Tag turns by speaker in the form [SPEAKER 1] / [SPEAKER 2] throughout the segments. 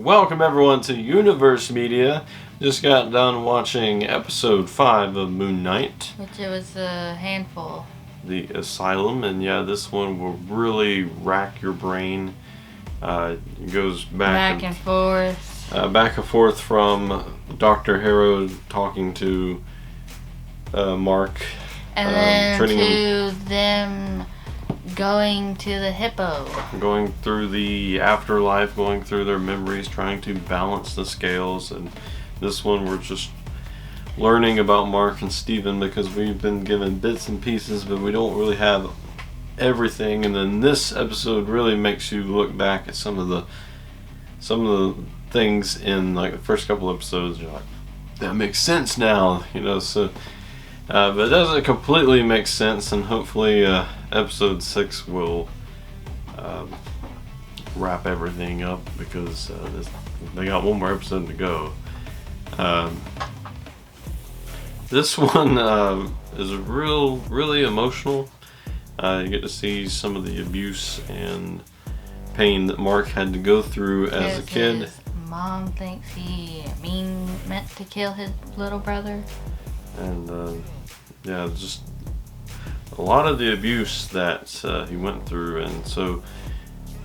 [SPEAKER 1] Welcome everyone to Universe Media. Just got done watching episode 5 of Moon Knight.
[SPEAKER 2] Which it was a handful.
[SPEAKER 1] The Asylum, and yeah, this one will really rack your brain. It goes back
[SPEAKER 2] and forth.
[SPEAKER 1] Back and forth from Dr. Harrow talking to Mark.
[SPEAKER 2] And then to them going to the hippo.
[SPEAKER 1] Going through the afterlife, going through their memories, trying to balance the scales. And this one we're just learning about Mark and Steven because we've been given bits and pieces, but we don't really have everything. And then this episode really makes you look back at some of the things in like the first couple episodes. You're like, that makes sense now, so but it doesn't completely make sense, and hopefully episode 6 will wrap everything up because they got one more episode to go. This one is really emotional. You get to see some of the abuse and pain that Mark had to go through as a kid.
[SPEAKER 2] His mom thinks he meant to kill his little brother.
[SPEAKER 1] And just a lot of the abuse that he went through, and so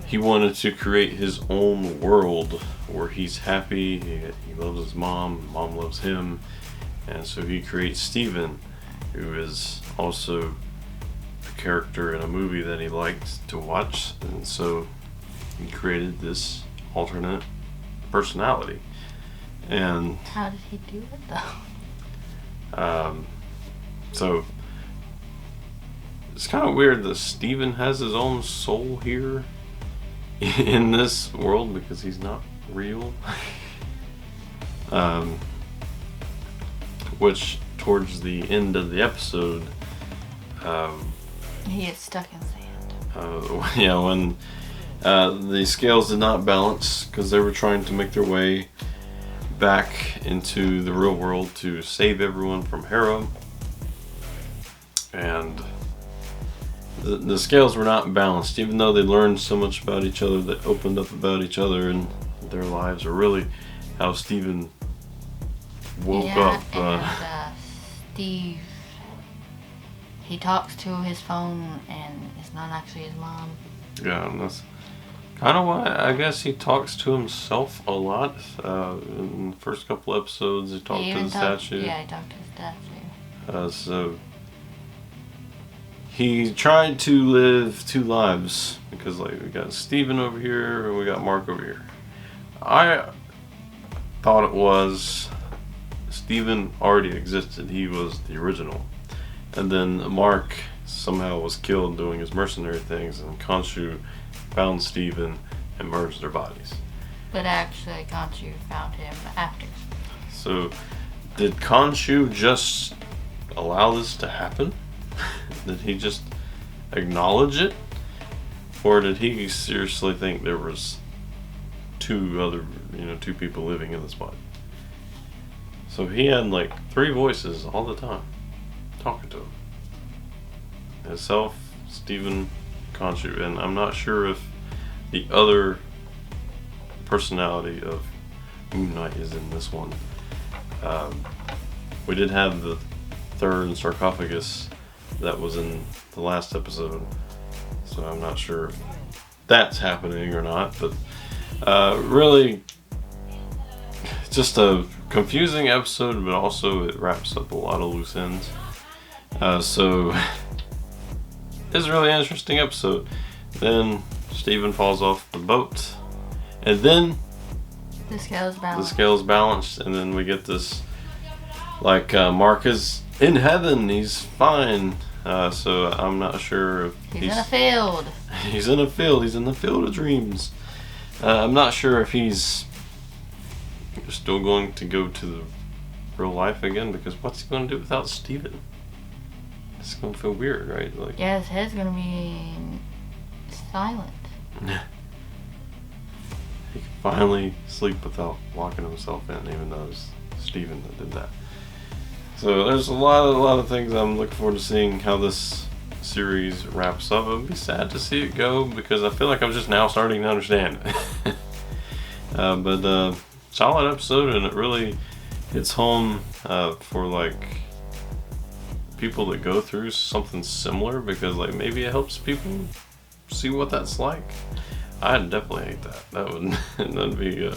[SPEAKER 1] he wanted to create his own world where he's happy, he loves his mom loves him, and so he creates Steven, who is also a character in a movie that he liked to watch, and so he created this alternate personality. And
[SPEAKER 2] how did he do it though?
[SPEAKER 1] So it's kind of weird that Steven has his own soul here in this world because he's not real. Which towards the end of the episode,
[SPEAKER 2] he gets stuck in sand.
[SPEAKER 1] When the scales did not balance because they were trying to make their way back into the real world to save everyone from Harrow. And the scales were not balanced, even though they learned so much about each other, they opened up about each other and their lives, or really how Steven woke up.
[SPEAKER 2] And Steve, he talks to his phone and it's not actually his mom.
[SPEAKER 1] Yeah, and that's kind of why I guess he talks to himself a lot. In the first couple episodes, he talked to the statue.
[SPEAKER 2] Yeah, he talked to the statue.
[SPEAKER 1] So he tried to live two lives because, like, we got Steven over here and we got Mark over here. I thought it was Steven already existed. He was the original. And then Mark somehow was killed doing his mercenary things, and Khonshu found Steven and merged their bodies.
[SPEAKER 2] But actually, Khonshu found him after.
[SPEAKER 1] So, did Khonshu just allow this to happen? Did he just acknowledge it? Or did he seriously think there was two people living in this body? So he had like 3 voices all the time talking to him. Himself, Steven, Khonshu, and I'm not sure if the other personality of Moon Knight is in this one. We did have the third sarcophagus that was in the last episode, so I'm not sure if that's happening or not, but really just a confusing episode, but also it wraps up a lot of loose ends. So it's a really interesting episode. Then Steven falls off the boat, and then
[SPEAKER 2] the scales balanced.
[SPEAKER 1] The scales balanced, and then we get this, like, Mark is in heaven, he's fine. So I'm not sure if
[SPEAKER 2] he's in a field.
[SPEAKER 1] He's in a field. He's in the field of dreams. I'm not sure if he's still going to go to the real life again, because what's he going to do without Steven? It's going to feel weird, right? Like,
[SPEAKER 2] yeah, his head's going to be silent.
[SPEAKER 1] He can finally sleep without locking himself in, even though it's Steven that did that. So there's a lot of things I'm looking forward to seeing how this series wraps up. It would be sad to see it go because I feel like I'm just now starting to understand it. But solid episode, and it really hits home for like people that go through something similar, because like maybe it helps people see what that's like. I'd definitely hate that. That would that'd be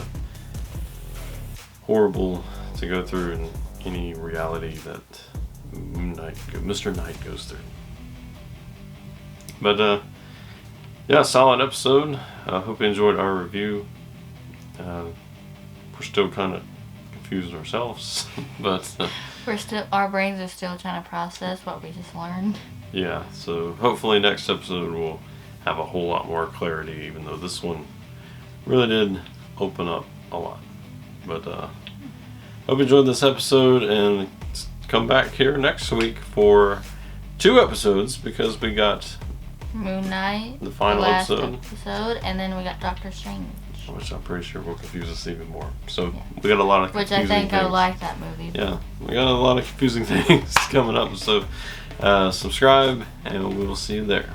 [SPEAKER 1] horrible to go through in any reality that Mr. Knight goes through. But yeah, solid episode. I hope you enjoyed our review. We're still kind of confused ourselves, but
[SPEAKER 2] our brains are still trying to process what we just learned.
[SPEAKER 1] yeah. So hopefully next episode we'll have a whole lot more clarity, even though this one really did open up a lot. But hope you enjoyed this episode, and come back here next week for 2 episodes, because we got
[SPEAKER 2] Moon Knight,
[SPEAKER 1] the final
[SPEAKER 2] last
[SPEAKER 1] episode,
[SPEAKER 2] and then we got Doctor Strange,
[SPEAKER 1] which I'm pretty sure will confuse us even more. So
[SPEAKER 2] Yeah.
[SPEAKER 1] we got a lot of
[SPEAKER 2] which
[SPEAKER 1] confusing
[SPEAKER 2] I think
[SPEAKER 1] things.
[SPEAKER 2] I like that movie.
[SPEAKER 1] Yeah, we got a lot of confusing things coming up. So subscribe, and we will see you there.